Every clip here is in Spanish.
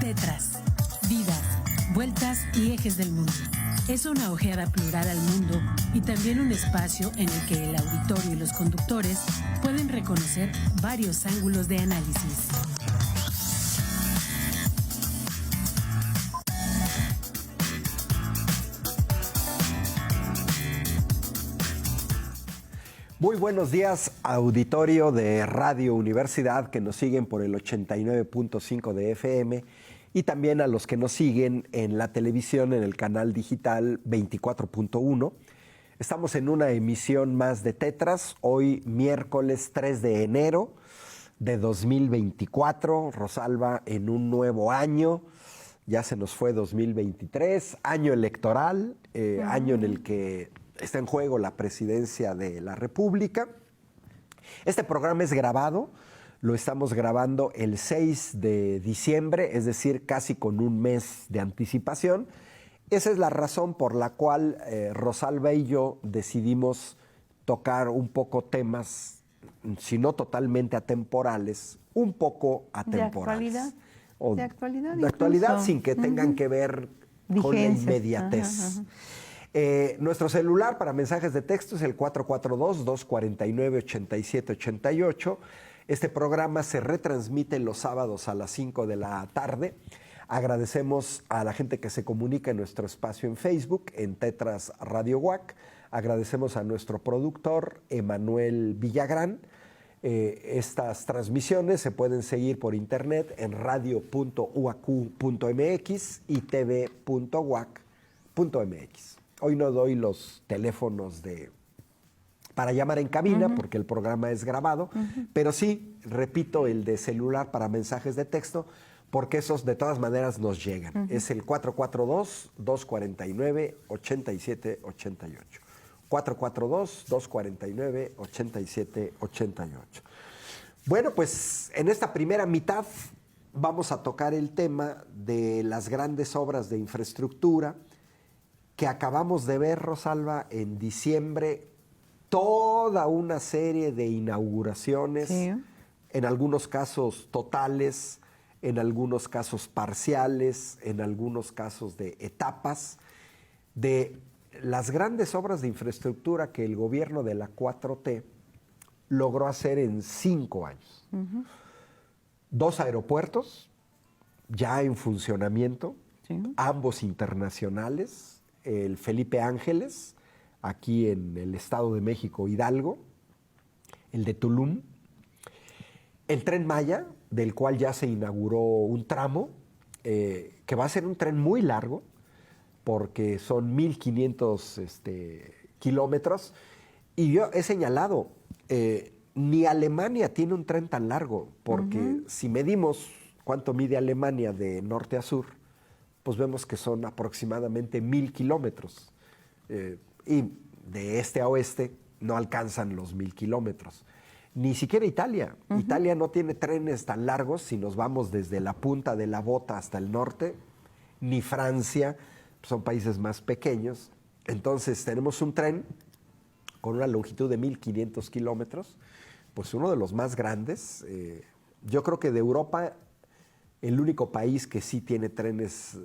Tetras, vidas, vueltas y ejes del mundo. Es una ojeada plural al mundo y también un espacio en el que el auditorio y los conductores pueden reconocer varios ángulos de análisis. Muy buenos días, auditorio de Radio Universidad, que nos siguen por el 89.5 de FM y también a los que nos siguen en la televisión en el canal digital 24.1. Estamos en una emisión más de Tetras, hoy miércoles 3 de enero de 2024. Rosalba, en un nuevo año, ya se nos fue 2023, año electoral, año en el que está en juego la presidencia de la República. Este programa es grabado, lo estamos grabando el 6 de diciembre, es decir, casi con un mes de anticipación. Esa es la razón por la cual Rosalba y yo decidimos tocar un poco temas, si no totalmente atemporales, un poco atemporales. De actualidad. De actualidad, sin que tengan que ver con la inmediatez. Nuestro celular para mensajes de texto es el 442-249-8788. Este programa se retransmite los sábados a las 5 de la tarde. Agradecemos a la gente que se comunica en nuestro espacio en Facebook, en Tetras Radio UAC. Agradecemos a nuestro productor, Emanuel Villagrán. Estas transmisiones se pueden seguir por internet en radio.uac.mx y tv.uac.mx. Hoy no doy los teléfonos para llamar en cabina porque el programa es grabado, pero sí, repito, el de celular para mensajes de texto, porque esos de todas maneras nos llegan. Es el 442-249-8788. 442-249-8788. Bueno, pues en esta primera mitad vamos a tocar el tema de las grandes obras de infraestructura que acabamos de ver, Rosalba, en diciembre, toda una serie de inauguraciones, sí, en algunos casos totales, en algunos casos parciales, en algunos casos de etapas, de las grandes obras de infraestructura que el gobierno de la 4T logró hacer en 5 años. 2 aeropuertos ya en funcionamiento, sí, ambos internacionales, el Felipe Ángeles, aquí en el Estado de México, Hidalgo, el de Tulum, el Tren Maya, del cual ya se inauguró un tramo, que va a ser un tren muy largo, porque son 1,500 kilómetros, y yo he señalado, ni Alemania tiene un tren tan largo, porque si medimos cuánto mide Alemania de norte a sur, pues vemos que son aproximadamente 1,000 kilómetros. Y de este a oeste no alcanzan los 1,000 kilómetros. Ni siquiera Italia. Italia no tiene trenes tan largos si nos vamos desde la punta de la bota hasta el norte. Ni Francia, son países más pequeños. Entonces tenemos un tren con una longitud de 1,500 kilómetros, pues uno de los más grandes. Yo creo que de Europa, el único país que sí tiene trenes,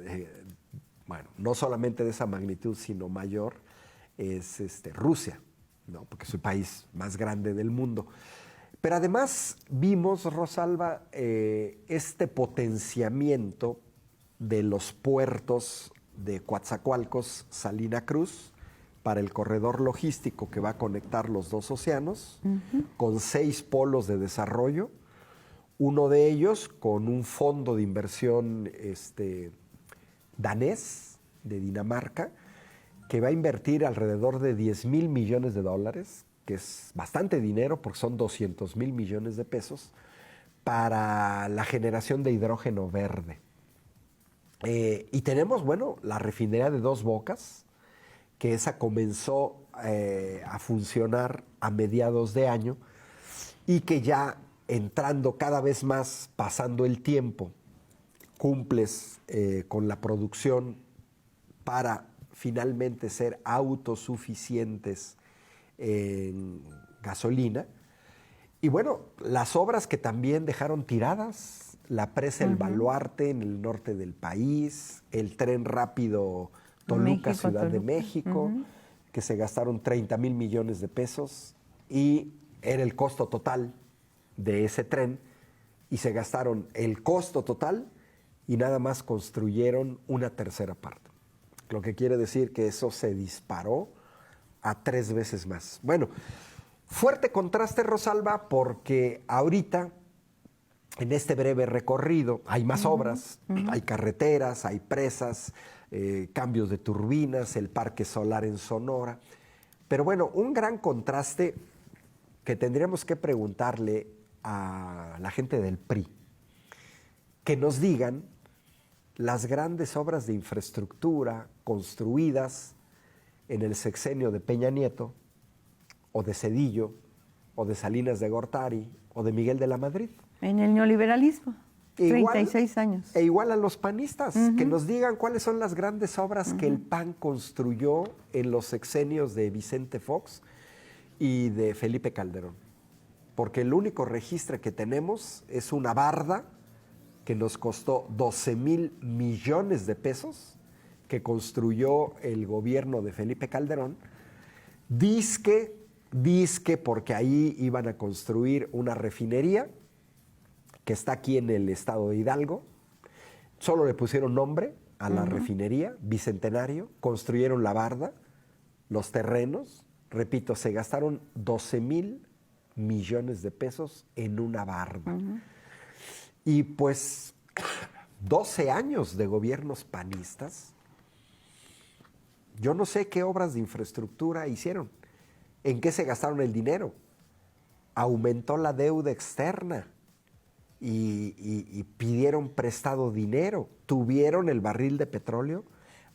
bueno, no solamente de esa magnitud, sino mayor, es Rusia, ¿no? Porque es el país más grande del mundo. Pero además vimos, Rosalba, este potenciamiento de los puertos de Coatzacoalcos, Salina Cruz, para el corredor logístico que va a conectar los dos océanos, con 6 polos de desarrollo. Uno de ellos con un fondo de inversión danés, de Dinamarca, que va a invertir alrededor de $10,000 millones, que es bastante dinero porque son 200,000 millones de pesos, para la generación de hidrógeno verde. Y tenemos, bueno, la refinería de Dos Bocas, que esa comenzó a funcionar a mediados de año y que ya entrando cada vez más, pasando el tiempo, cumples con la producción para finalmente ser autosuficientes en gasolina. Y bueno, las obras que también dejaron tiradas la presa El Baluarte en el norte del país, el tren rápido Toluca, Ciudad de México, que se gastaron 30,000 millones de pesos y era el costo total de ese tren y se gastaron el costo total y nada más construyeron una tercera parte. Lo que quiere decir que eso se disparó a 3 veces más. Bueno, fuerte contraste, Rosalba, porque ahorita, en este breve recorrido, hay más obras, hay carreteras, hay presas, cambios de turbinas, el parque solar en Sonora. Pero bueno, un gran contraste que tendríamos que preguntarle a la gente del PRI, que nos digan las grandes obras de infraestructura construidas en el sexenio de Peña Nieto, o de Zedillo, o de Salinas de Gortari, o de Miguel de la Madrid. En el neoliberalismo, 36 años. E igual a los panistas, que nos digan cuáles son las grandes obras que el PAN construyó en los sexenios de Vicente Fox y de Felipe Calderón. Porque el único registro que tenemos es una barda que nos costó 12,000 millones de pesos, que construyó el gobierno de Felipe Calderón, dizque porque ahí iban a construir una refinería que está aquí en el estado de Hidalgo. Solo le pusieron nombre a la refinería, Bicentenario, construyeron la barda, los terrenos, repito, se gastaron 12,000 millones de pesos en una barda. Y pues 12 años de gobiernos panistas, yo no sé qué obras de infraestructura hicieron, en qué se gastaron el dinero. Aumentó la deuda externa y pidieron prestado dinero. Tuvieron el barril de petróleo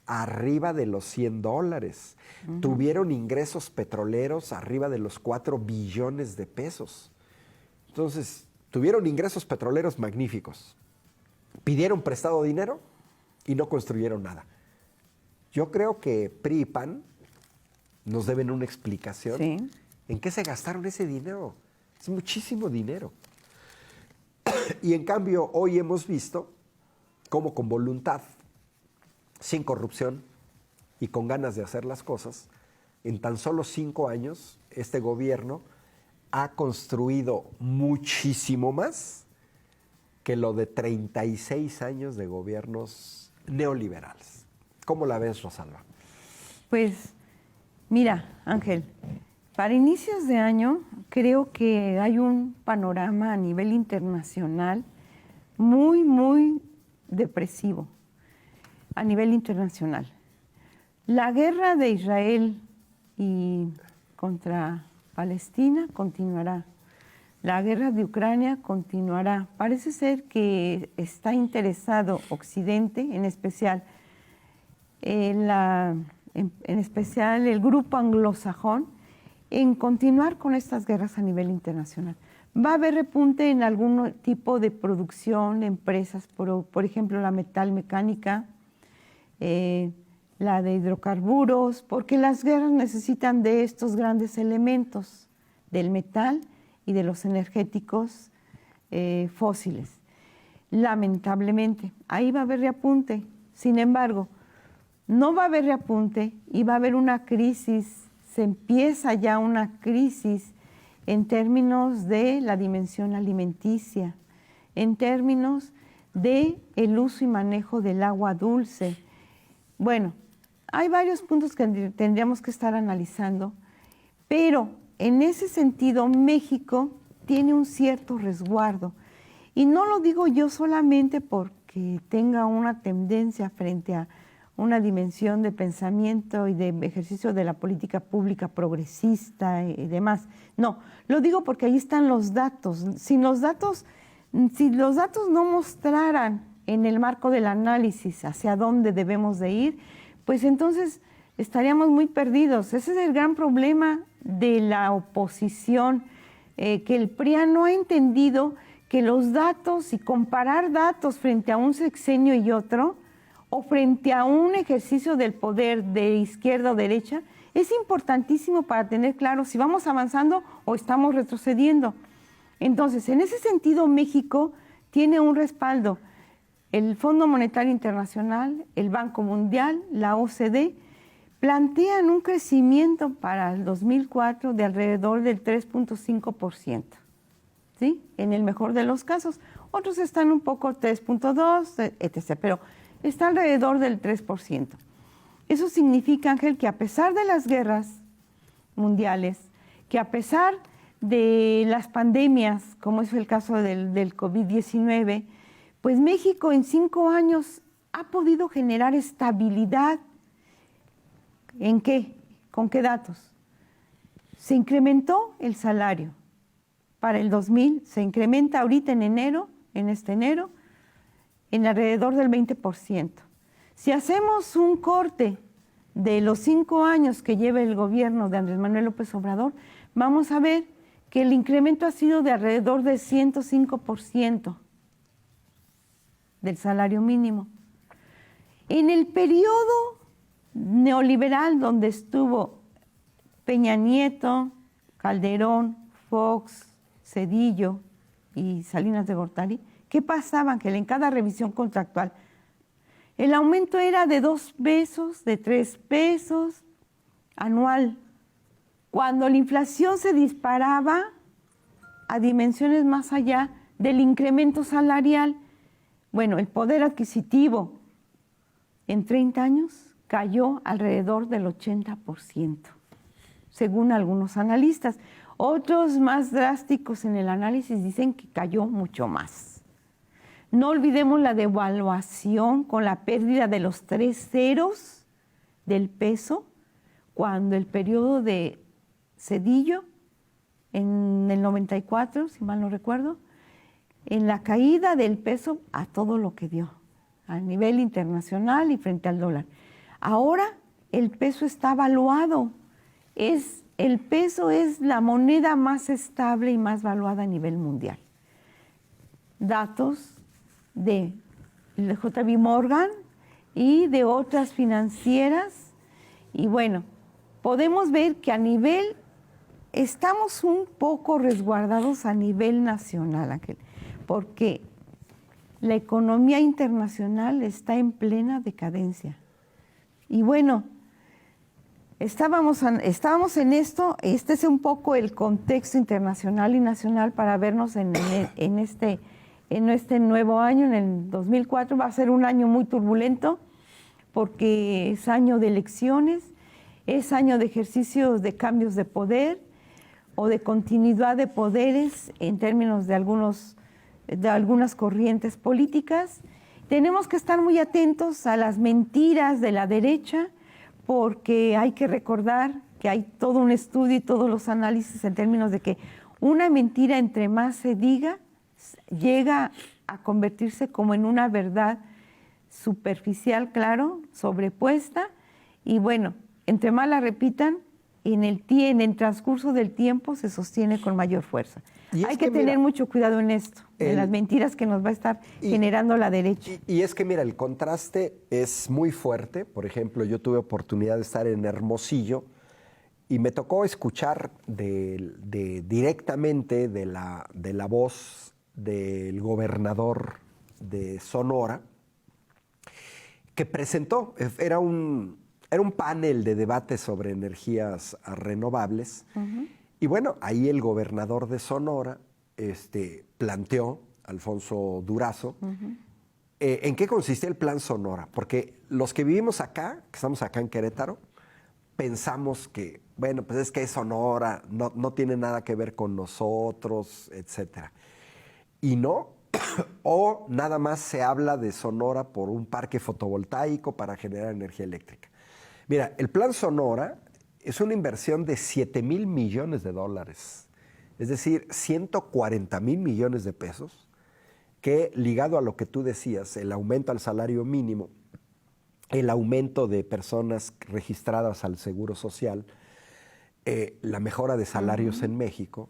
arriba de los $100. Tuvieron ingresos petroleros arriba de los 4 billones de pesos. Entonces, tuvieron ingresos petroleros magníficos. Pidieron prestado dinero y no construyeron nada. Yo creo que PRI y PAN nos deben una explicación. Sí. ¿En qué se gastaron ese dinero? Es muchísimo dinero. Y en cambio, hoy hemos visto cómo con voluntad, sin corrupción y con ganas de hacer las cosas, en tan solo 5 años, este gobierno ha construido muchísimo más que lo de 36 años de gobiernos neoliberales. ¿Cómo la ves, Rosalba? Pues, mira, Ángel, para inicios de año creo que hay un panorama a nivel internacional muy, muy depresivo, a nivel internacional. La guerra de Israel contra Palestina continuará. La guerra de Ucrania continuará. Parece ser que está interesado Occidente, en especial en especial el grupo anglosajón, en continuar con estas guerras a nivel internacional. Va a haber repunte en algún tipo de producción, empresas, por ejemplo, la metalmecánica, la de hidrocarburos, porque las guerras necesitan de estos grandes elementos, del metal y de los energéticos fósiles. Lamentablemente, ahí va a haber reapunte. Sin embargo, no va a haber reapunte y va a haber una crisis, se empieza ya una crisis en términos de la dimensión alimenticia, en términos de el uso y manejo del agua dulce. Bueno, hay varios puntos que tendríamos que estar analizando, pero en ese sentido México tiene un cierto resguardo. Y no lo digo yo solamente porque tenga una tendencia frente a una dimensión de pensamiento y de ejercicio de la política pública progresista y demás. No, lo digo porque ahí están los datos. Si los datos no mostraran en el marco del análisis hacia dónde debemos de ir, pues entonces estaríamos muy perdidos. Ese es el gran problema de la oposición, que el PRI no ha entendido que los datos y comparar datos frente a un sexenio y otro, o frente a un ejercicio del poder de izquierda o derecha, es importantísimo para tener claro si vamos avanzando o estamos retrocediendo. Entonces, en ese sentido, México tiene un respaldo. El Fondo Monetario Internacional, el Banco Mundial, la OCDE, plantean un crecimiento para el 2004 de alrededor del 3.5%, ¿sí? En el mejor de los casos. Otros están un poco 3.2, etc., pero está alrededor del 3%. Eso significa, Ángel, que a pesar de las guerras mundiales, que a pesar de las pandemias, como es el caso del COVID-19, pues México en 5 años ha podido generar estabilidad. ¿En qué? ¿Con qué datos? Se incrementó el salario para el 2000, se incrementa ahorita en enero, en este enero, en alrededor del 20%. Si hacemos un corte de los 5 años que lleva el gobierno de Andrés Manuel López Obrador, vamos a ver que el incremento ha sido de alrededor del 105% del salario mínimo. En el periodo neoliberal donde estuvo Peña Nieto, Calderón, Fox, Zedillo y Salinas de Gortari, ¿qué pasaba, Ángel? En cada revisión contractual, el aumento era de 2 pesos, de 3 pesos anual. Cuando la inflación se disparaba a dimensiones más allá del incremento salarial, bueno, el poder adquisitivo en 30 años cayó alrededor del 80%, según algunos analistas. Otros más drásticos en el análisis dicen que cayó mucho más. No olvidemos la devaluación con la pérdida de los 3 ceros del peso cuando el periodo de Zedillo, en el 94, si mal no recuerdo, en la caída del peso a todo lo que dio, a nivel internacional y frente al dólar. Ahora el peso está valuado. El peso es la moneda más estable y más valuada a nivel mundial. Datos de JP Morgan y de otras financieras. Y bueno, podemos ver que a nivel, estamos un poco resguardados a nivel nacional, Ángel, porque la economía internacional está en plena decadencia. Y bueno, estábamos en esto, este es un poco el contexto internacional y nacional para vernos en este nuevo año, en el 2004. Va a ser un año muy turbulento porque es año de elecciones, es año de ejercicios de cambios de poder o de continuidad de poderes en términos de algunas corrientes políticas. Tenemos que estar muy atentos a las mentiras de la derecha, porque hay que recordar que hay todo un estudio y todos los análisis en términos de que una mentira, entre más se diga, llega a convertirse como en una verdad superficial, claro, sobrepuesta, y bueno, entre más la repitan, en el transcurso del tiempo se sostiene con mayor fuerza. Hay que tener mucho cuidado en esto, en las mentiras que nos va a estar generando la derecha. Y es que mira, el contraste es muy fuerte. Por ejemplo, yo tuve oportunidad de estar en Hermosillo y me tocó escuchar directamente de la voz del gobernador de Sonora, que presentó, era un panel de debate sobre energías renovables. Uh-huh. Y bueno, ahí el gobernador de Sonora planteó, Alfonso Durazo, uh-huh, en qué consistía el Plan Sonora. Porque los que vivimos acá, que estamos acá en Querétaro, pensamos que, bueno, pues es que es Sonora, no tiene nada que ver con nosotros, etcétera. Y no, o nada más se habla de Sonora por un parque fotovoltaico para generar energía eléctrica. Mira, el Plan Sonora es una inversión de $7,000 millones, es decir, 140,000 millones de pesos, que ligado a lo que tú decías, el aumento al salario mínimo, el aumento de personas registradas al Seguro Social, la mejora de salarios, uh-huh, en México,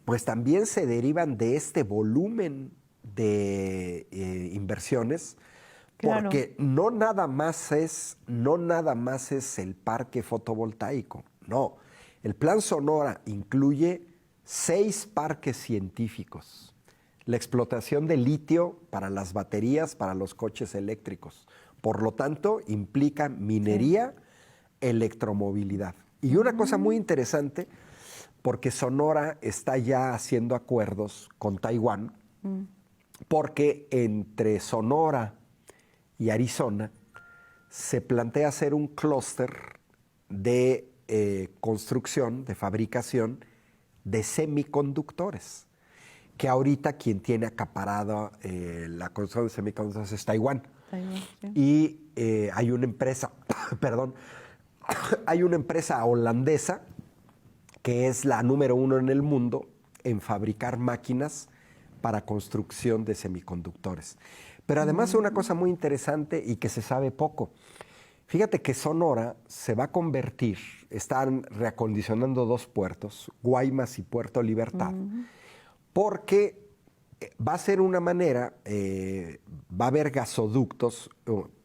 pues también se derivan de este volumen de inversiones. Claro. Porque no nada más es el parque fotovoltaico, no. El Plan Sonora incluye 6 parques científicos, la explotación de litio para las baterías, para los coches eléctricos. Por lo tanto, implica minería, electromovilidad. Y una cosa muy interesante, porque Sonora está ya haciendo acuerdos con Taiwán, porque entre Sonora y Arizona se plantea hacer un clúster de construcción, de fabricación de semiconductores, que ahorita quien tiene acaparado la construcción de semiconductores es Taiwán. Sí. Y hay una empresa, perdón, hay una empresa holandesa que es la número 1 en el mundo en fabricar máquinas para construcción de semiconductores. Pero además una cosa muy interesante y que se sabe poco. Fíjate que Sonora se va a convertir, están reacondicionando 2 puertos, Guaymas y Puerto Libertad, porque va a ser una manera, va a haber gasoductos,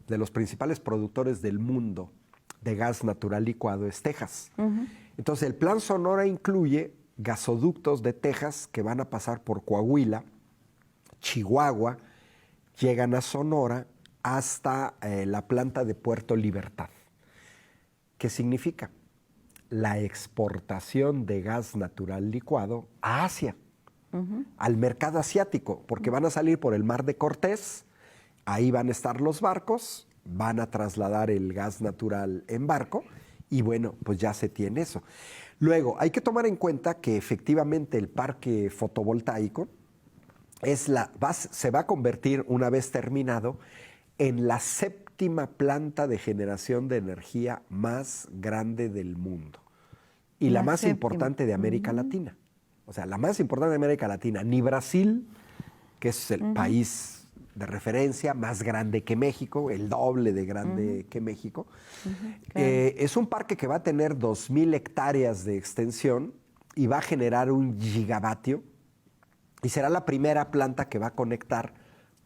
de los principales productores del mundo de gas natural licuado es Texas. Entonces el Plan Sonora incluye gasoductos de Texas que van a pasar por Coahuila, Chihuahua, llegan a Sonora hasta la planta de Puerto Libertad. ¿Qué significa? La exportación de gas natural licuado a Asia, al mercado asiático, porque van a salir por el Mar de Cortés, ahí van a estar los barcos, van a trasladar el gas natural en barco y bueno, pues ya se tiene eso. Luego, hay que tomar en cuenta que efectivamente el parque fotovoltaico se va a convertir, una vez terminado, en la 7ª planta de generación de energía más grande del mundo y la más importante de América Latina. O sea, la más importante de América Latina. Ni Brasil, que es el país de referencia más grande que México, el doble de grande que México. Claro. Es un parque que va a tener 2,000 hectáreas de extensión y va a generar 1 gigavatio y será la primera planta que va a conectar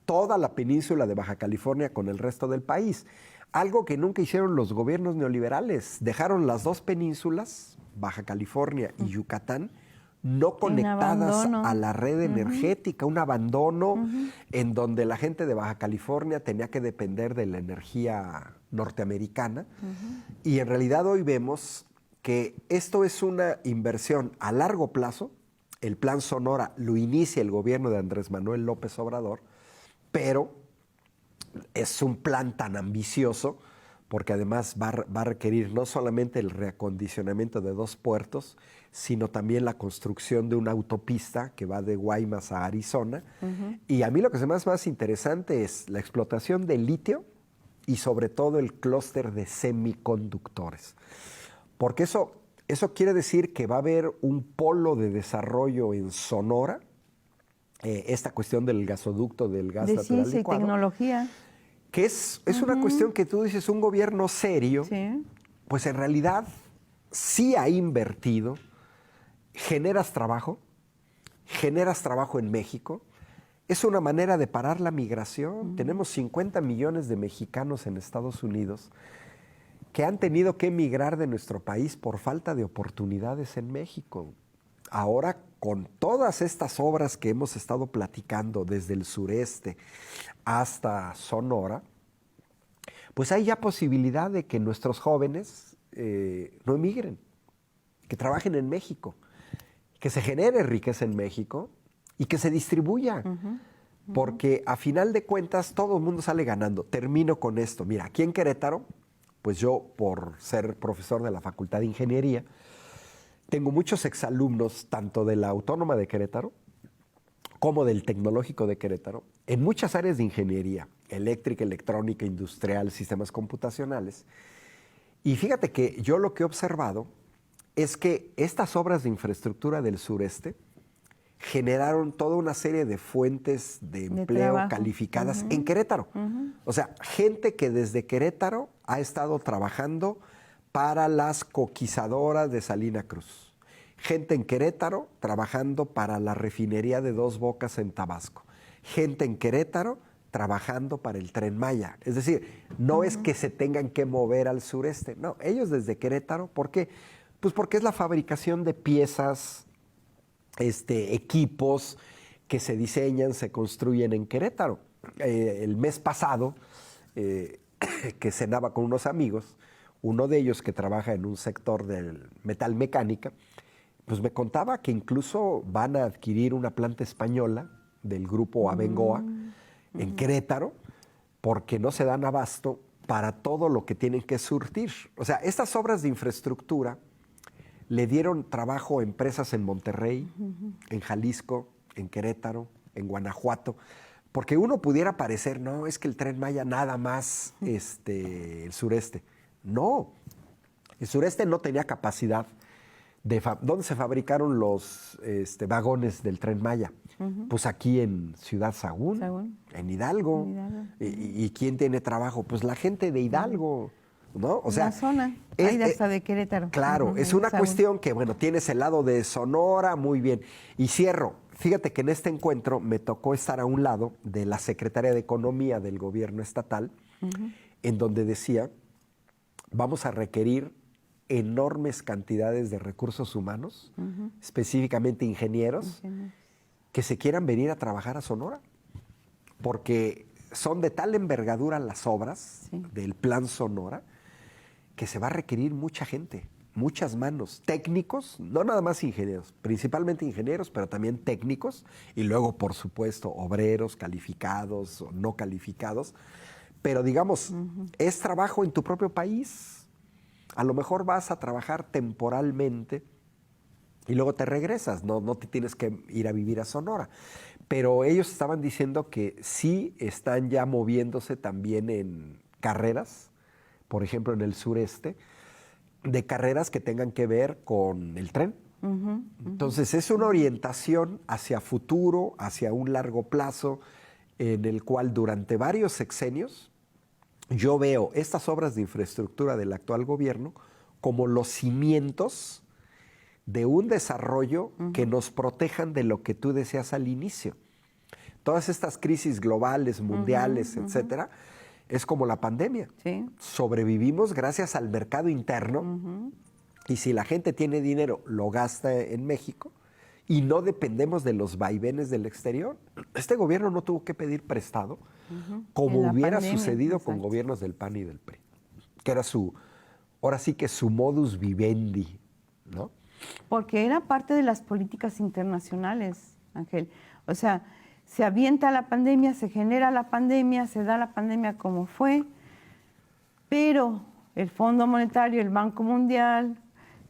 toda la península de Baja California con el resto del país. Algo que nunca hicieron los gobiernos neoliberales. Dejaron las 2 penínsulas, Baja California y Yucatán, no conectadas a la red energética, un abandono en donde la gente de Baja California tenía que depender de la energía norteamericana. Y en realidad hoy vemos que esto es una inversión a largo plazo. El Plan Sonora lo inicia el gobierno de Andrés Manuel López Obrador, pero es un plan tan ambicioso porque además va a requerir no solamente el reacondicionamiento de 2 puertos, sino también la construcción de una autopista que va de Guaymas a Arizona. Y a mí lo que se me hace más interesante es la explotación de litio y sobre todo el clúster de semiconductores. Porque eso quiere decir que va a haber un polo de desarrollo en Sonora, esta cuestión del gasoducto del gas natural ciencia licuado, y tecnología. Que es una cuestión que tú dices, un gobierno serio, pues en realidad sí ha invertido, generas trabajo en México, es una manera de parar la migración. Tenemos 50 millones de mexicanos en Estados Unidos que han tenido que emigrar de nuestro país por falta de oportunidades en México. Ahora, con todas estas obras que hemos estado platicando desde el sureste hasta Sonora, pues hay ya posibilidad de que nuestros jóvenes no emigren, que trabajen en México, que se genere riqueza en México y que se distribuya. Porque a final de cuentas todo el mundo sale ganando. Termino con esto. Mira, aquí en Querétaro, pues yo por ser profesor de la Facultad de Ingeniería, tengo muchos exalumnos tanto de la Autónoma de Querétaro como del Tecnológico de Querétaro, en muchas áreas de ingeniería, eléctrica, electrónica, industrial, sistemas computacionales. Y fíjate que yo lo que he observado es que estas obras de infraestructura del sureste generaron toda una serie de fuentes de empleo calificadas en Querétaro. O sea, gente que desde Querétaro ha estado trabajando para las coquizadoras de Salina Cruz. Gente en Querétaro trabajando para la refinería de Dos Bocas en Tabasco. Gente en Querétaro trabajando para el Tren Maya. Es decir, no es que se tengan que mover al sureste. No, ellos desde Querétaro, ¿por qué? Pues porque es la fabricación de piezas, equipos que se diseñan, se construyen en Querétaro. El mes pasado, que cenaba con unos amigos, uno de ellos que trabaja en un sector del metal mecánica, pues me contaba que incluso van a adquirir una planta española del grupo Abengoa en Querétaro, porque no se dan abasto para todo lo que tienen que surtir. O sea, estas obras de infraestructura le dieron trabajo a empresas en Monterrey, en Jalisco, en Querétaro, en Guanajuato, porque uno pudiera parecer, no, es que el Tren Maya nada más el sureste. No, el sureste no tenía capacidad de... ¿Dónde se fabricaron los vagones del Tren Maya? Pues aquí en Ciudad Sagún, en Hidalgo. ¿Y quién tiene trabajo? Pues la gente de Hidalgo, ¿no? O sea, la zona, hay hasta de Querétaro. Claro, es una cuestión que, bueno, tienes el lado de Sonora, muy bien. Y cierro, fíjate que en este encuentro me tocó estar a un lado de la secretaria de Economía del gobierno estatal, en donde decía, vamos a requerir enormes cantidades de recursos humanos, específicamente ingenieros, que se quieran venir a trabajar a Sonora, porque son de tal envergadura las obras del Plan Sonora que se va a requerir mucha gente, muchas manos, técnicos, no nada más ingenieros, principalmente ingenieros, pero también técnicos, y luego, por supuesto, obreros calificados o no calificados, pero digamos, es trabajo en tu propio país. A lo mejor vas a trabajar temporalmente y luego te regresas, no te tienes que ir a vivir a Sonora. Pero ellos estaban diciendo que sí están ya moviéndose también en carreras, por ejemplo en el sureste, de carreras que tengan que ver con el tren. Entonces es una orientación hacia futuro, hacia un largo plazo, en el cual durante varios sexenios yo veo estas obras de infraestructura del actual gobierno como los cimientos de un desarrollo que nos protejan de lo que tú decías al inicio. Todas estas crisis globales, mundiales, etcétera, es como la pandemia. Sí. Sobrevivimos gracias al mercado interno y si la gente tiene dinero, lo gasta en México y no dependemos de los vaivenes del exterior. Este gobierno no tuvo que pedir prestado como hubiera sucedido con gobiernos del PAN y del PRI, que era ahora sí que su modus vivendi, ¿no? Porque era parte de las políticas internacionales, Ángel. O sea, se avienta la pandemia, se genera la pandemia, se da la pandemia como fue, pero el Fondo Monetario, el Banco Mundial,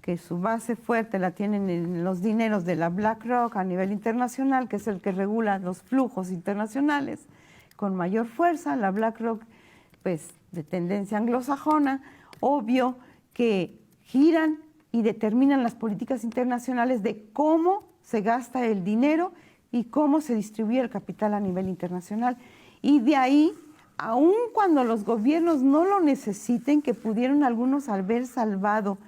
que su base fuerte la tienen en los dineros de la BlackRock a nivel internacional, que es el que regula los flujos internacionales, con mayor fuerza, la BlackRock, pues de tendencia anglosajona, obvio que giran y determinan las políticas internacionales de cómo se gasta el dinero y cómo se distribuye el capital a nivel internacional. Y de ahí, aun cuando los gobiernos no lo necesiten, que pudieron algunos haber salvado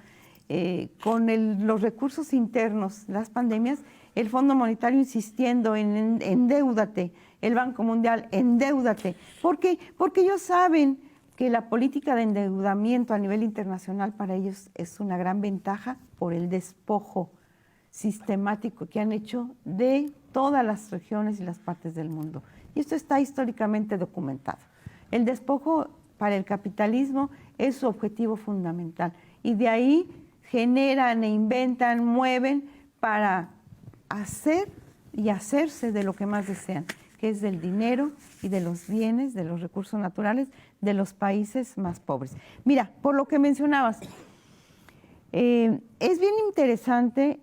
con los recursos internos, las pandemias, el Fondo Monetario insistiendo en endeúdate, el Banco Mundial, endeúdate. ¿Por qué? Porque ellos saben que la política de endeudamiento a nivel internacional para ellos es una gran ventaja por el despojo sistemático que han hecho de todas las regiones y las partes del mundo. Y esto está históricamente documentado. El despojo para el capitalismo es su objetivo fundamental. Y de ahí generan e inventan, mueven para hacer y hacerse de lo que más desean, que es del dinero y de los bienes, de los recursos naturales de los países más pobres. Mira, por lo que mencionabas, es bien interesante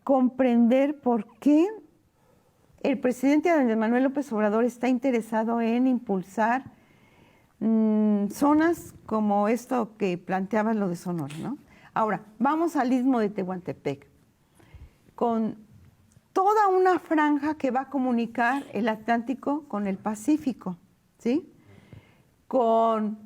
comprender por qué el presidente Andrés Manuel López Obrador está interesado en impulsar zonas como esto que planteabas, lo de Sonora, ¿no? Ahora, vamos al Istmo de Tehuantepec, con toda una franja que va a comunicar el Atlántico con el Pacífico, ¿sí? Con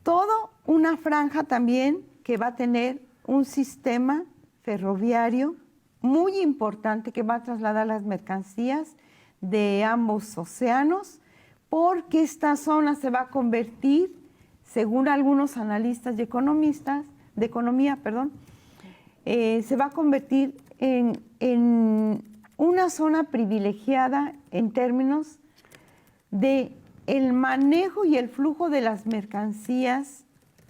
toda una franja también que va a tener un sistema ferroviario muy importante que va a trasladar las mercancías de ambos océanos, porque esta zona se va a convertir, según algunos analistas y economistas, de economía, se va a convertir en una zona privilegiada en términos de el manejo y el flujo de las mercancías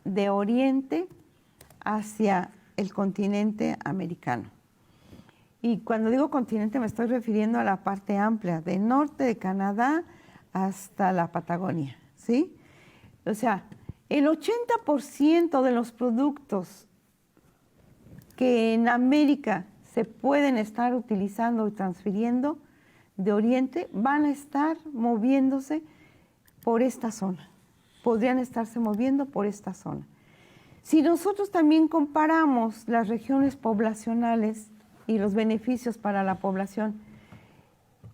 de Oriente hacia el continente americano. Y cuando digo continente me estoy refiriendo a la parte amplia, del norte de Canadá hasta la Patagonia, ¿sí? O sea, el 80% de los productos que en América se pueden estar utilizando y transfiriendo de Oriente van a estar moviéndose por esta zona. Podrían estarse moviendo por esta zona. Si nosotros también comparamos las regiones poblacionales y los beneficios para la población,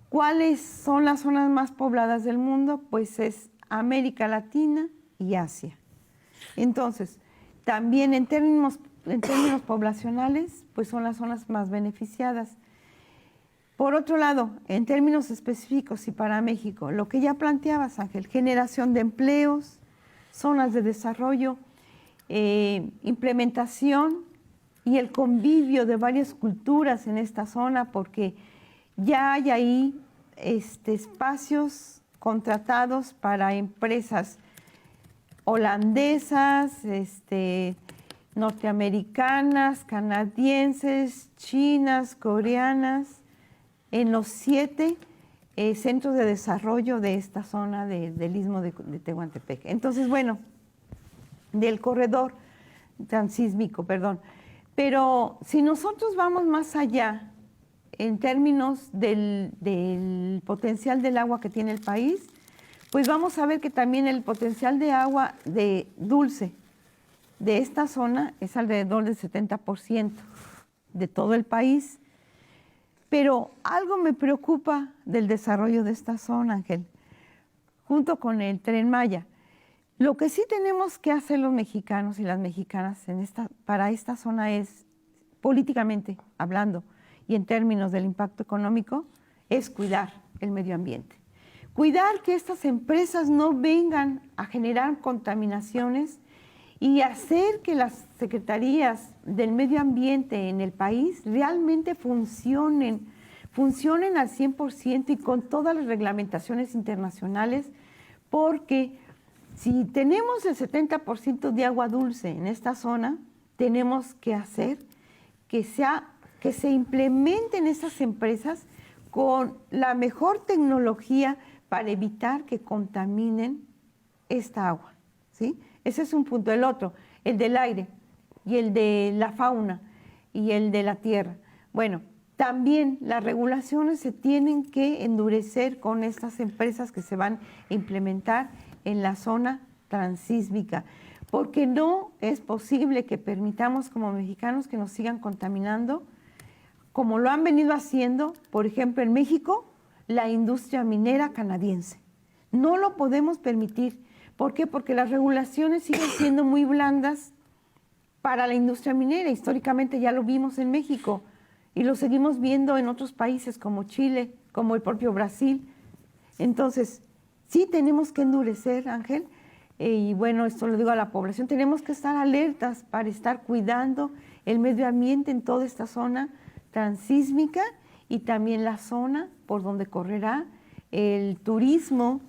¿cuáles son las zonas más pobladas del mundo? Pues es América Latina y Asia. Entonces, también en términos poblacionales, pues son las zonas más beneficiadas. Por otro lado, en términos específicos y para México, lo que ya planteabas, Ángel, generación de empleos, zonas de desarrollo, implementación y el convivio de varias culturas en esta zona, porque ya hay ahí espacios contratados para empresas holandesas, norteamericanas, canadienses, chinas, coreanas, en los 7 centros de desarrollo de esta zona del Istmo de Tehuantepec. Entonces, bueno, del corredor transísmico, perdón. Pero si nosotros vamos más allá en términos del potencial del agua que tiene el país, pues vamos a ver que también el potencial de agua de dulce de esta zona es alrededor del 70% de todo el país. Pero algo me preocupa del desarrollo de esta zona, Ángel, junto con el Tren Maya. Lo que sí tenemos que hacer los mexicanos y las mexicanas para esta zona es, políticamente hablando y en términos del impacto económico, es cuidar el medio ambiente. Cuidar que estas empresas no vengan a generar contaminaciones y hacer que las secretarías del medio ambiente en el país realmente funcionen al 100% y con todas las reglamentaciones internacionales, porque si tenemos el 70% de agua dulce en esta zona, tenemos que hacer que se implementen esas empresas con la mejor tecnología para evitar que contaminen esta agua, ¿sí? Ese es un punto. El otro, el del aire y el de la fauna y el de la tierra. Bueno, también las regulaciones se tienen que endurecer con estas empresas que se van a implementar en la zona transísmica, porque no es posible que permitamos como mexicanos que nos sigan contaminando, como lo han venido haciendo, por ejemplo, en México, la industria minera canadiense. No lo podemos permitir. ¿Por qué? Porque las regulaciones siguen siendo muy blandas para la industria minera. Históricamente ya lo vimos en México y lo seguimos viendo en otros países como Chile, como el propio Brasil. Entonces, sí tenemos que endurecer, Ángel, y bueno, esto lo digo a la población, tenemos que estar alertas para estar cuidando el medio ambiente en toda esta zona transísmica y también la zona por donde correrá el turismo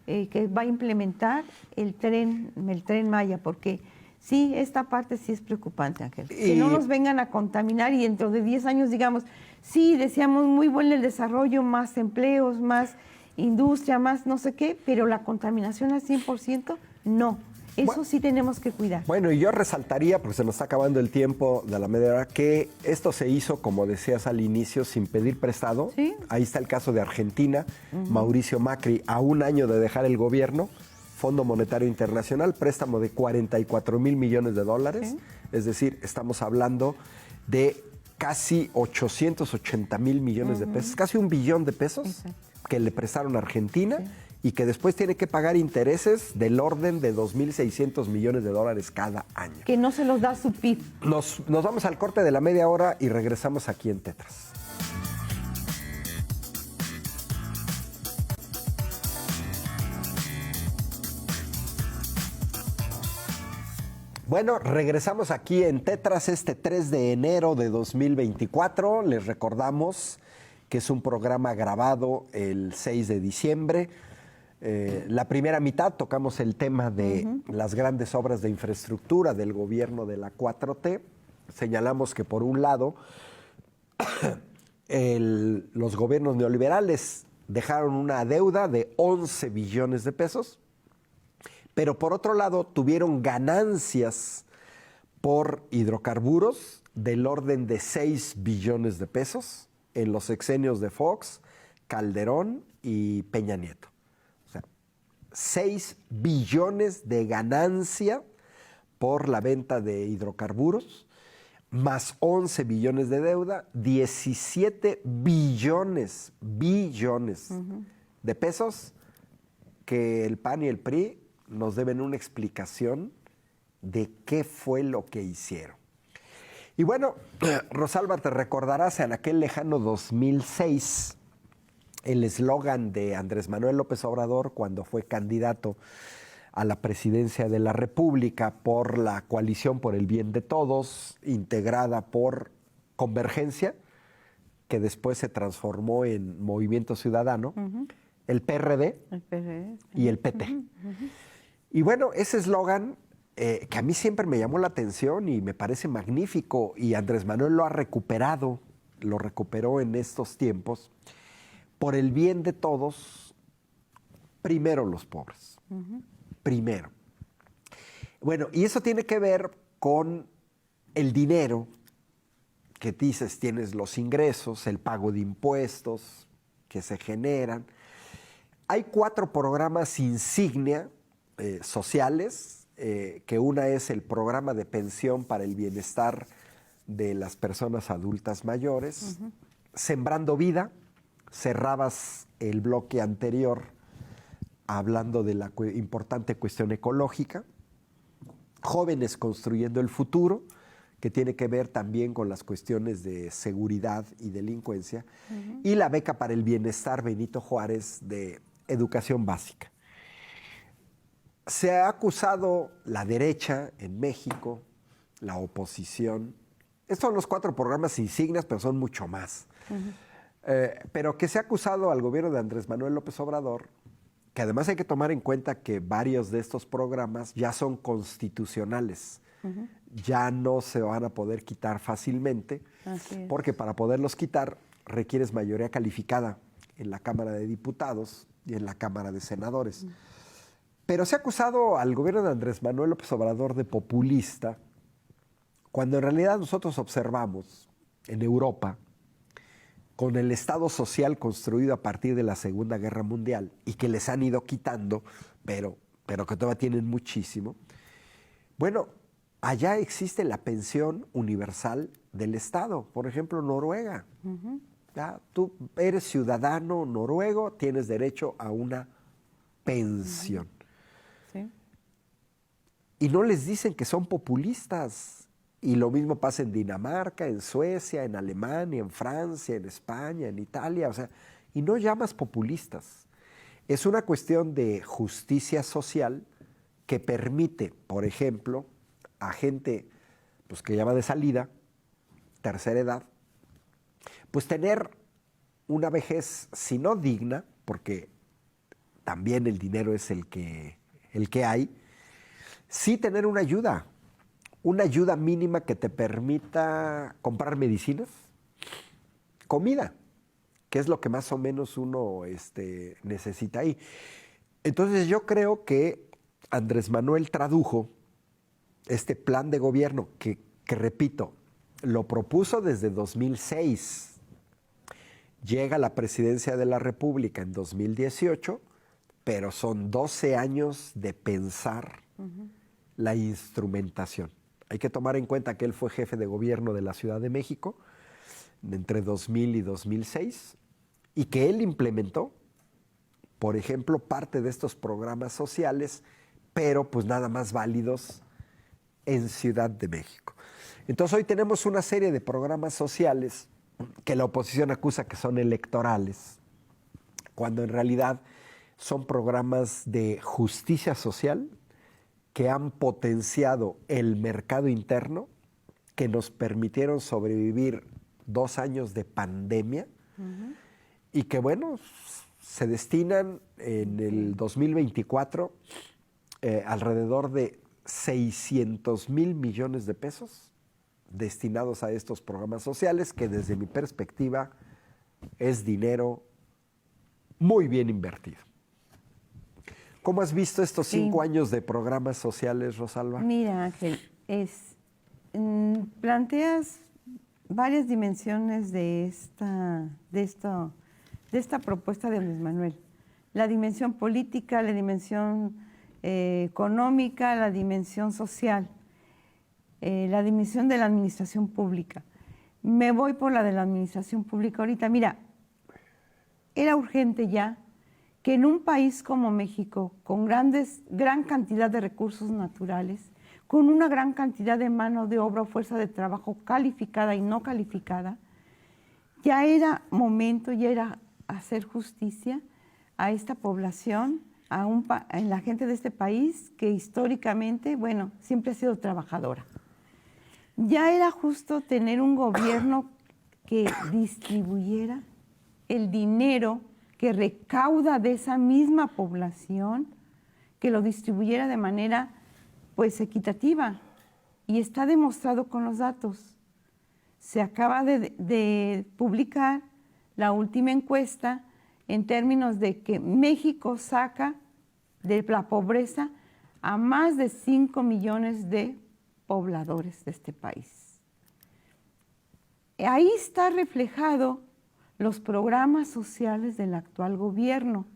que va a implementar el tren Maya, porque sí, esta parte sí es preocupante, Ángel. Que no nos vengan a contaminar y dentro de 10 años digamos, sí, decíamos muy bueno el desarrollo, más empleos, más industria, más no sé qué, pero la contaminación al 100%, no. Eso sí tenemos que cuidar. Bueno, y yo resaltaría, porque se nos está acabando el tiempo de la media hora, que esto se hizo, como decías al inicio, sin pedir prestado. ¿Sí? Ahí está el caso de Argentina, Mauricio Macri, a un año de dejar el gobierno, Fondo Monetario Internacional, préstamo de 44,000 millones de dólares. ¿Sí? Es decir, estamos hablando de casi 880,000 millones de pesos, casi 1 billón de pesos que le prestaron a Argentina. Sí. Y que después tiene que pagar intereses del orden de 2,600 millones de dólares cada año. Que no se los da su PIB. Nos vamos al corte de la media hora y regresamos aquí en Tetras. Bueno, regresamos aquí en Tetras este 3 de enero de 2024. Les recordamos que es un programa grabado el 6 de diciembre. La primera mitad tocamos el tema de las grandes obras de infraestructura del gobierno de la 4T. Señalamos que por un lado los gobiernos neoliberales dejaron una deuda de 11 billones de pesos, pero por otro lado tuvieron ganancias por hidrocarburos del orden de 6 billones de pesos en los sexenios de Fox, Calderón y Peña Nieto. O sea, 6 billones de ganancia por la venta de hidrocarburos, más 11 billones de deuda, 17 billones de pesos que el PAN y el PRI nos deben una explicación de qué fue lo que hicieron. Y bueno, Rosalba, te recordarás en aquel lejano 2006 el eslogan de Andrés Manuel López Obrador cuando fue candidato a la presidencia de la República por la Coalición por el Bien de Todos, integrada por Convergencia, que después se transformó en Movimiento Ciudadano, el PRD y el PT. Y bueno, ese eslogan que a mí siempre me llamó la atención y me parece magnífico, y Andrés Manuel lo recuperó en estos tiempos: por el bien de todos, primero los pobres. Primero. Bueno, y eso tiene que ver con el dinero que dices, tienes los ingresos, el pago de impuestos que se generan. Hay 4 programas insignia sociales, que una es el programa de pensión para el bienestar de las personas adultas mayores, Sembrando Vida. Cerrabas el bloque anterior hablando de la importante cuestión ecológica, Jóvenes Construyendo el Futuro, que tiene que ver también con las cuestiones de seguridad y delincuencia, y la Beca para el Bienestar Benito Juárez de Educación Básica. Se ha acusado la derecha en México, la oposición. Estos son los 4 programas insignias, pero son mucho más. Pero que se ha acusado al gobierno de Andrés Manuel López Obrador, que además hay que tomar en cuenta que varios de estos programas ya son constitucionales. Ya no se van a poder quitar fácilmente, porque para poderlos quitar requieres mayoría calificada en la Cámara de Diputados y en la Cámara de Senadores. Pero se ha acusado al gobierno de Andrés Manuel López Obrador de populista, cuando en realidad nosotros observamos en Europa, con el Estado social construido a partir de la Segunda Guerra Mundial y que les han ido quitando, pero que todavía tienen muchísimo. Bueno, allá existe la pensión universal del Estado. Por ejemplo, Noruega. ¿Ya? Tú eres ciudadano noruego, tienes derecho a una pensión. Sí. Y no les dicen que son populistas. Y lo mismo pasa en Dinamarca, en Suecia, en Alemania, en Francia, en España, en Italia. O sea, y no llamas populistas. Es una cuestión de justicia social que permite, por ejemplo, a gente pues, que llama de salida, tercera edad, pues tener una vejez, si no digna, porque también el dinero es el que hay, sí tener una ayuda mínima que te permita comprar medicinas, comida, que es lo que más o menos uno necesita ahí. Entonces yo creo que Andrés Manuel tradujo este plan de gobierno que repito, lo propuso desde 2006. Llega a la presidencia de la República en 2018, pero son 12 años de pensar la instrumentación. Hay que tomar en cuenta que él fue jefe de gobierno de la Ciudad de México entre 2000 y 2006 y que él implementó, por ejemplo, parte de estos programas sociales, pero pues nada más válidos en Ciudad de México. Entonces hoy tenemos una serie de programas sociales que la oposición acusa que son electorales, cuando en realidad son programas de justicia social que han potenciado el mercado interno, que nos permitieron sobrevivir 2 años de pandemia y que, bueno, se destinan en el 2024 alrededor de 600,000 millones de pesos destinados a estos programas sociales, que desde mi perspectiva es dinero muy bien invertido. ¿Cómo has visto estos 5 años de programas sociales, Rosalba? Mira, Ángel, planteas varias dimensiones de esta propuesta de Andrés Manuel. La dimensión política, la dimensión económica, la dimensión social, la dimensión de la administración pública. Me voy por la de la administración pública ahorita. Mira, era urgente ya que en un país como México, con gran cantidad de recursos naturales, con una gran cantidad de mano de obra o fuerza de trabajo calificada y no calificada, ya era momento, ya era hacer justicia a esta población, a la gente de este país que históricamente, bueno, siempre ha sido trabajadora. Ya era justo tener un gobierno que distribuyera el dinero que recauda de esa misma población, que lo distribuyera de manera pues equitativa, y está demostrado con los datos. Se acaba de publicar la última encuesta en términos de que México saca de la pobreza a más de 5 millones de pobladores de este país. Ahí está reflejado los programas sociales del actual gobierno.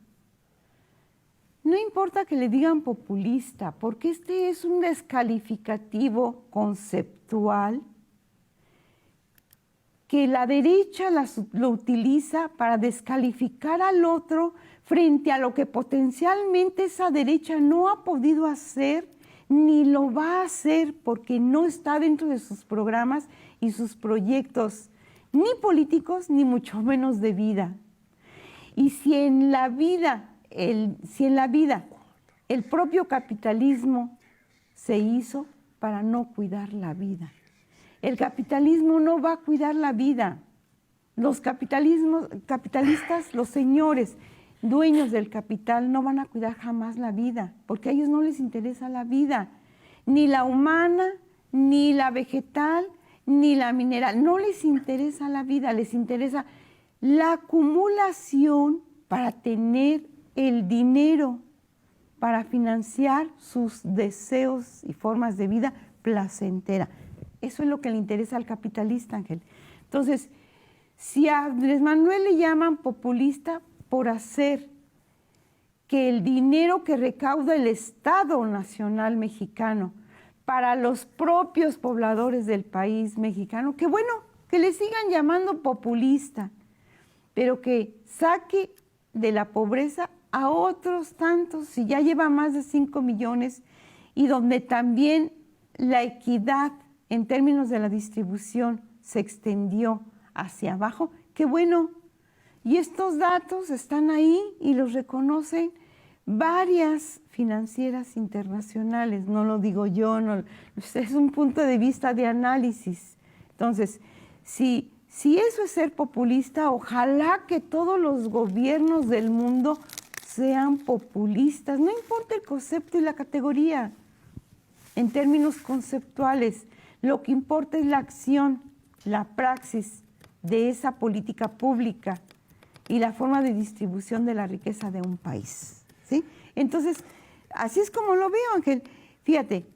No importa que le digan populista, porque este es un descalificativo conceptual que la derecha lo utiliza para descalificar al otro frente a lo que potencialmente esa derecha no ha podido hacer ni lo va a hacer, porque no está dentro de sus programas y sus proyectos, ni políticos, ni mucho menos de vida. Y si en la vida el propio capitalismo se hizo para no cuidar la vida, el capitalismo no va a cuidar la vida. Los capitalistas, los señores dueños del capital, no van a cuidar jamás la vida, porque a ellos no les interesa la vida, ni la humana, ni la vegetal, ni la mineral. No les interesa la vida, les interesa la acumulación para tener el dinero para financiar sus deseos y formas de vida placentera. Eso es lo que le interesa al capitalista, Ángel. Entonces, si a Andrés Manuel le llaman populista por hacer que el dinero que recauda el Estado Nacional Mexicano para los propios pobladores del país mexicano, que bueno, que le sigan llamando populista, pero que saque de la pobreza a otros tantos, si ya lleva más de 5 millones, y donde también la equidad en términos de la distribución se extendió hacia abajo, qué bueno. Y estos datos están ahí y los reconocen varias financieras internacionales, no lo digo yo, no, es un punto de vista de análisis. Entonces, si eso es ser populista, ojalá que todos los gobiernos del mundo sean populistas, no importa el concepto y la categoría, en términos conceptuales, lo que importa es la acción, la praxis de esa política pública y la forma de distribución de la riqueza de un país, ¿sí? Entonces, así es como lo veo, Ángel. Fíjate,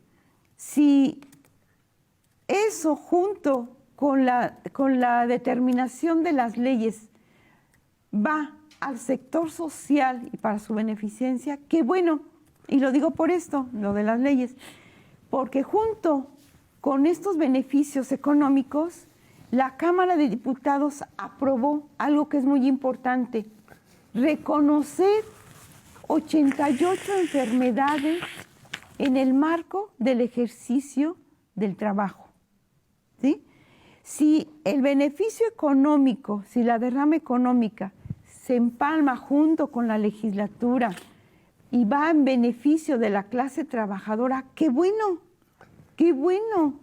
si eso junto con la determinación de las leyes va al sector social y para su beneficencia, qué bueno, y lo digo por esto, lo de las leyes, porque junto con estos beneficios económicos, la Cámara de Diputados aprobó algo que es muy importante, reconocer 88 enfermedades en el marco del ejercicio del trabajo, ¿sí? Si el beneficio económico, si la derrama económica se empalma junto con la legislatura y va en beneficio de la clase trabajadora, ¡qué bueno! ¡Qué bueno!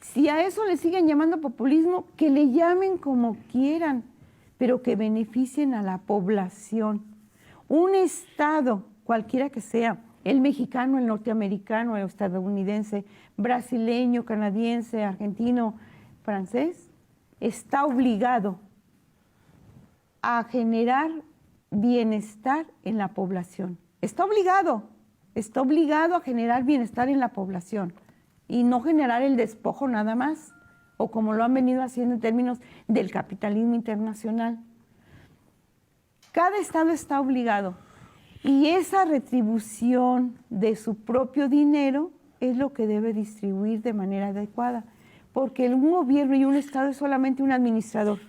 Si a eso le siguen llamando populismo, que le llamen como quieran, pero que beneficien a la población. Un estado, cualquiera que sea, el mexicano, el norteamericano, el estadounidense, brasileño, canadiense, argentino, francés, está obligado a generar bienestar en la población. Está obligado a generar bienestar en la población y no generar el despojo nada más, o como lo han venido haciendo en términos del capitalismo internacional. Cada estado está obligado y esa retribución de su propio dinero es lo que debe distribuir de manera adecuada, porque un gobierno y un estado es solamente un administrador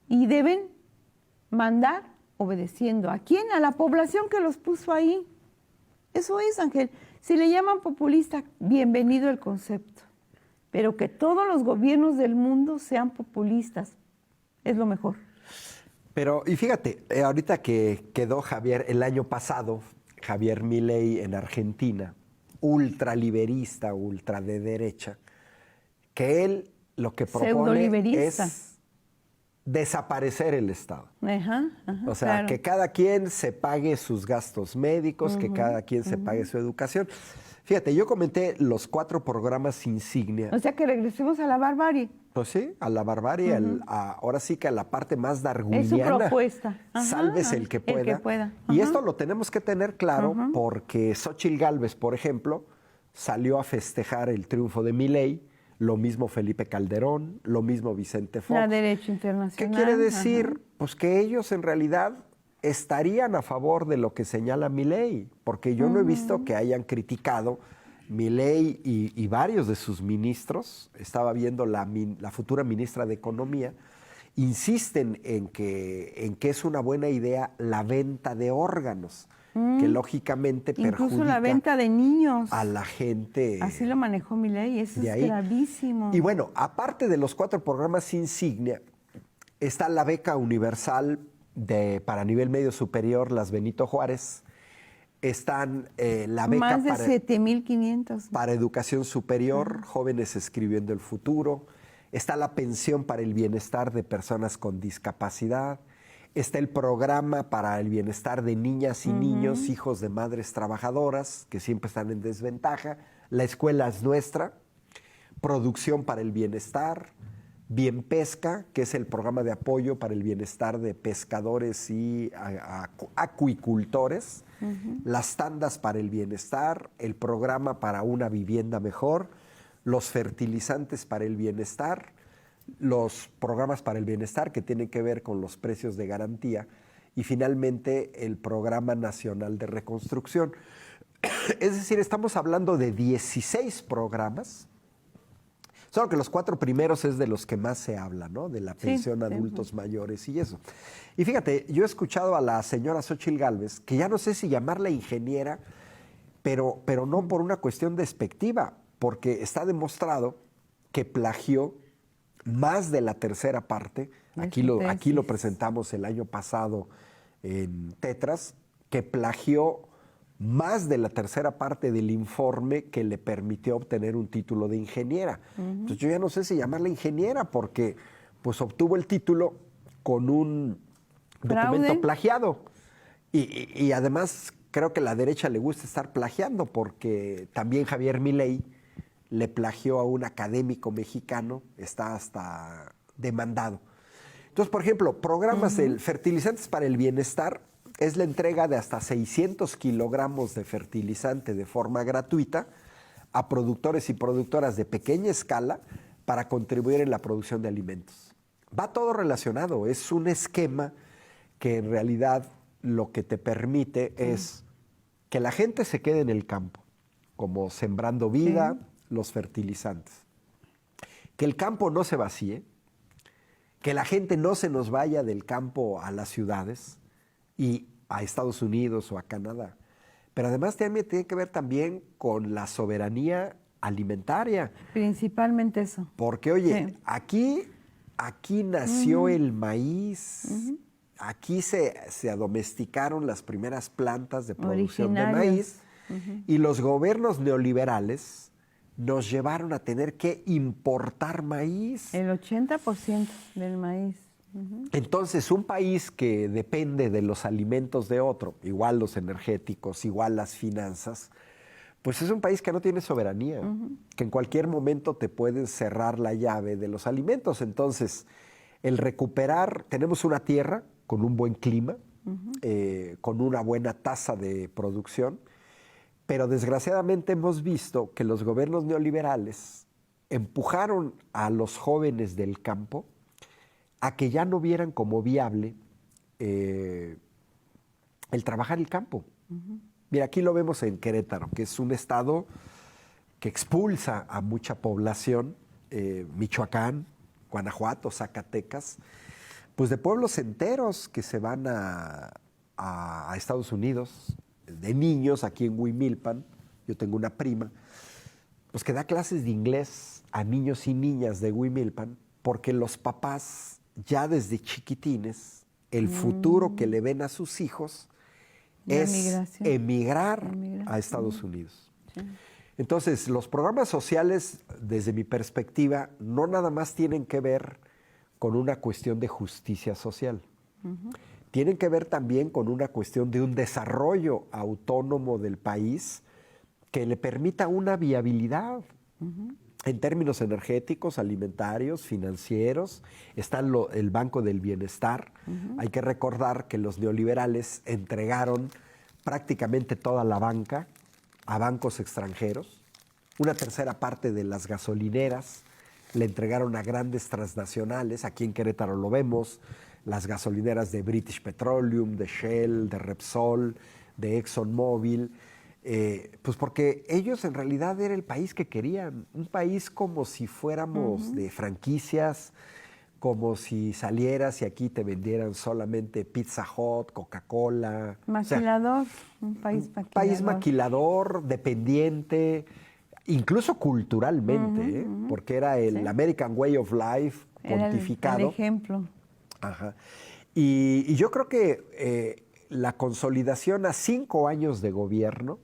y deben mandar obedeciendo. ¿A quién? A la población que los puso ahí. Eso es, Ángel. Si le llaman populista, bienvenido el concepto. Pero que todos los gobiernos del mundo sean populistas es lo mejor. Pero, y fíjate, ahorita que quedó Javier, el año pasado, Javier Milei en Argentina, ultraliberista, ultra de derecha, que él lo que propone es desaparecer el Estado. O sea, claro, que cada quien se pague sus gastos médicos, que cada quien se pague su educación. Fíjate, yo comenté los 4 programas insignia. O sea, que regresemos a la barbarie. Pues sí, a la barbarie, ahora sí que a la parte más darwiniana. Es su propuesta. Sálvese el que pueda. Y esto lo tenemos que tener claro porque Xóchitl Gálvez, por ejemplo, salió a festejar el triunfo de Milei, lo mismo Felipe Calderón, lo mismo Vicente Fox. La derecha internacional. ¿Qué quiere decir? Pues que ellos en realidad estarían a favor de lo que señala Milei, porque yo no he visto que hayan criticado Milei y varios de sus ministros. Estaba viendo la futura ministra de Economía, insisten en que es una buena idea la venta de órganos, que lógicamente perjudica incluso la venta de niños a la gente. Así lo manejó Milei, eso es gravísimo. Y bueno, aparte de los 4 programas insignia, está la beca universal para nivel medio superior, las Benito Juárez. Están la beca más de 7,500 para educación superior, jóvenes escribiendo el futuro. Está la pensión para el bienestar de personas con discapacidad. Está el programa para el bienestar de niñas y niños, hijos de madres trabajadoras, que siempre están en desventaja. La escuela es nuestra. Producción para el bienestar. Bien Pesca, que es el programa de apoyo para el bienestar de pescadores y acuicultores. Las tandas para el bienestar. El programa para una vivienda mejor. Los fertilizantes para el bienestar. Los programas para el bienestar que tienen que ver con los precios de garantía y finalmente el Programa Nacional de Reconstrucción. Es decir, estamos hablando de 16 programas, solo que los 4 primeros es de los que más se habla, ¿no? De la pensión a adultos mayores y eso. Y fíjate, yo he escuchado a la señora Xóchitl Gálvez, que ya no sé si llamarla ingeniera, pero no por una cuestión despectiva, porque está demostrado que plagió más de la tercera parte, aquí lo presentamos el año pasado en Tetras, que plagió más de la tercera parte del informe que le permitió obtener un título de ingeniera. Entonces yo ya no sé si llamarla ingeniera porque pues obtuvo el título con un documento plagiado. Y además creo que a la derecha le gusta estar plagiando porque también Javier Milei le plagió a un académico mexicano, está hasta demandado. Entonces, por ejemplo, programas del fertilizantes para el bienestar es la entrega de hasta 600 kilogramos de fertilizante de forma gratuita a productores y productoras de pequeña escala para contribuir en la producción de alimentos. Va todo relacionado, es un esquema que en realidad lo que te permite es que la gente se quede en el campo, como Sembrando Vida, los fertilizantes. Que el campo no se vacíe, que la gente no se nos vaya del campo a las ciudades y a Estados Unidos o a Canadá. Pero además tiene que ver también con la soberanía alimentaria. Principalmente eso. Porque, oye, aquí nació el maíz, aquí se domesticaron las primeras plantas de producción de maíz y los gobiernos neoliberales nos llevaron a tener que importar maíz. El 80% del maíz. Entonces, un país que depende de los alimentos de otro, igual los energéticos, igual las finanzas, pues es un país que no tiene soberanía, que en cualquier momento te pueden cerrar la llave de los alimentos. Entonces, el recuperar, tenemos una tierra con un buen clima, con una buena tasa de producción, pero desgraciadamente hemos visto que los gobiernos neoliberales empujaron a los jóvenes del campo a que ya no vieran como viable el trabajar el campo. Mira, aquí lo vemos en Querétaro, que es un estado que expulsa a mucha población, Michoacán, Guanajuato, Zacatecas, pues de pueblos enteros que se van a Estados Unidos, de niños aquí en Huimilpan. Yo tengo una prima, pues que da clases de inglés a niños y niñas de Huimilpan, porque los papás ya desde chiquitines, el futuro que le ven a sus hijos es emigrar a Estados Unidos. Sí. Entonces, los programas sociales, desde mi perspectiva, no nada más tienen que ver con una cuestión de justicia social. Tienen que ver también con una cuestión de un desarrollo autónomo del país que le permita una viabilidad en términos energéticos, alimentarios, financieros. Está el Banco del Bienestar. Hay que recordar que los neoliberales entregaron prácticamente toda la banca a bancos extranjeros. Una tercera parte de las gasolineras le entregaron a grandes transnacionales. Aquí en Querétaro lo vemos, las gasolineras de British Petroleum, de Shell, de Repsol, de ExxonMobil. Pues porque ellos en realidad era el país que querían, un país como si fuéramos de franquicias, como si salieras y aquí te vendieran solamente Pizza Hut, Coca-Cola. Maquilador, o sea, un país maquilador. Un país maquilador, dependiente, incluso culturalmente, porque era el American Way of Life pontificado. Era el ejemplo. Ajá. Y yo creo que la consolidación a 5 años de gobierno,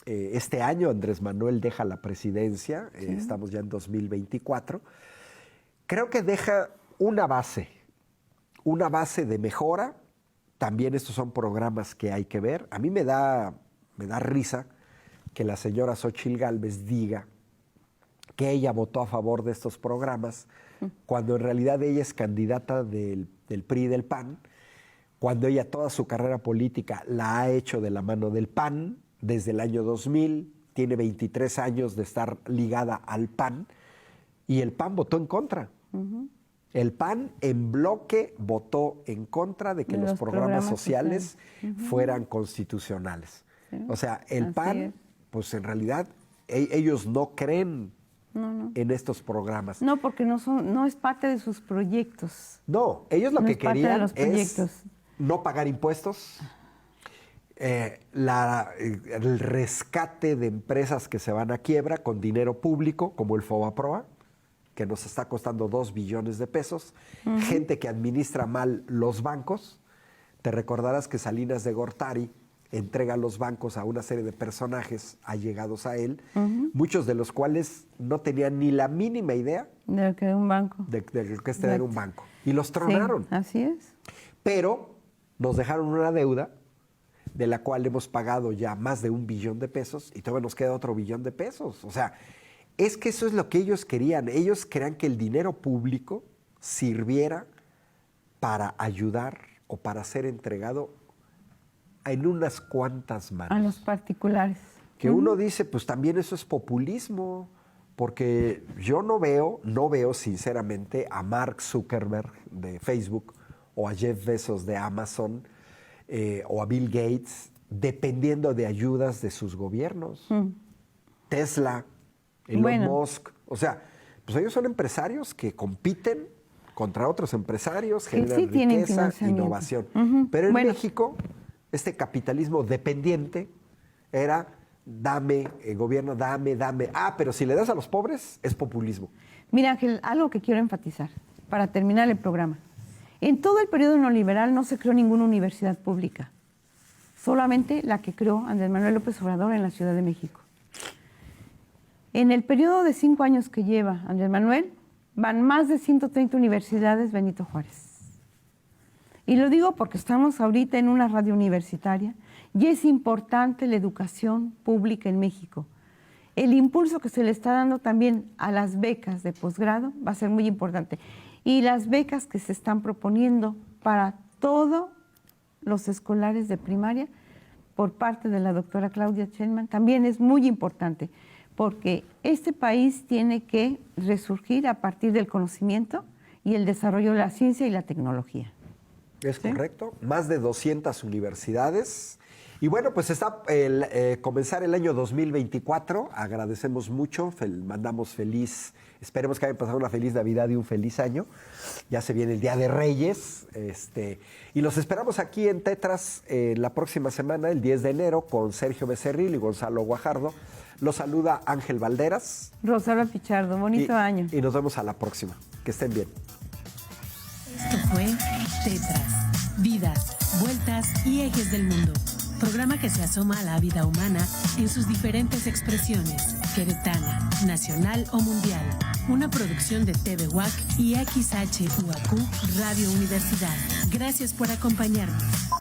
este año Andrés Manuel deja la presidencia, estamos ya en 2024, creo que deja una base de mejora. También estos son programas que hay que ver. A mí me da risa que la señora Xóchitl Gálvez diga que ella votó a favor de estos programas, cuando en realidad ella es candidata del PRI y del PAN, cuando ella toda su carrera política la ha hecho de la mano del PAN desde el año 2000, tiene 23 años de estar ligada al PAN, y el PAN votó en contra. El PAN en bloque votó en contra de que los programas sociales fueran constitucionales. Sí. O sea, el PAN, pues en realidad ellos no creen en estos programas. No, porque no es parte de sus proyectos. No, ellos lo que querían es no pagar impuestos, el rescate de empresas que se van a quiebra con dinero público, como el Fobaproa, que nos está costando 2 billones de pesos, gente que administra mal los bancos. Te recordarás que Salinas de Gortari entrega los bancos a una serie de personajes allegados a él, muchos de los cuales no tenían ni la mínima idea de lo que era un banco. De lo que es tener un banco. Y los tronaron. Sí, así es. Pero nos dejaron una deuda de la cual hemos pagado ya más de 1 billón de pesos y todavía nos queda otro 1 billón de pesos. O sea, es que eso es lo que ellos querían. Ellos querían que el dinero público sirviera para ayudar o para ser entregado en unas cuantas manos. A los particulares. Que uno dice, pues también eso es populismo, porque yo no veo sinceramente a Mark Zuckerberg de Facebook o a Jeff Bezos de Amazon o a Bill Gates dependiendo de ayudas de sus gobiernos. Tesla, Elon Musk, o sea, pues ellos son empresarios que compiten contra otros empresarios, generan riqueza, innovación. Pero en México, este capitalismo dependiente era dame, gobierno, dame. Ah, pero si le das a los pobres, es populismo. Mira, Ángel, algo que quiero enfatizar para terminar el programa. En todo el periodo neoliberal no se creó ninguna universidad pública, solamente la que creó Andrés Manuel López Obrador en la Ciudad de México. En el periodo de 5 años que lleva Andrés Manuel, van más de 130 universidades Benito Juárez. Y lo digo porque estamos ahorita en una radio universitaria y es importante la educación pública en México. El impulso que se le está dando también a las becas de posgrado va a ser muy importante. Y las becas que se están proponiendo para todos los escolares de primaria por parte de la doctora Claudia Sheinbaum también es muy importante, porque este país tiene que resurgir a partir del conocimiento y el desarrollo de la ciencia y la tecnología. Es ¿Sí? correcto, más de 200 universidades. Y bueno, pues está comenzar el año 2024, agradecemos mucho, mandamos feliz, esperemos que hayan pasado una feliz Navidad y un feliz año. Ya se viene el Día de Reyes, y los esperamos aquí en Tetras la próxima semana, el 10 de enero, con Sergio Becerril y Gonzalo Guajardo. Los saluda Ángel Valderas. Rosalba Pichardo, bonito año. Y nos vemos a la próxima. Que estén bien. Esto fue Tetras, vidas, vueltas y ejes del mundo. Programa que se asoma a la vida humana en sus diferentes expresiones, queretana, nacional o mundial. Una producción de TV UAC y XHUAQ Radio Universidad. Gracias por acompañarnos.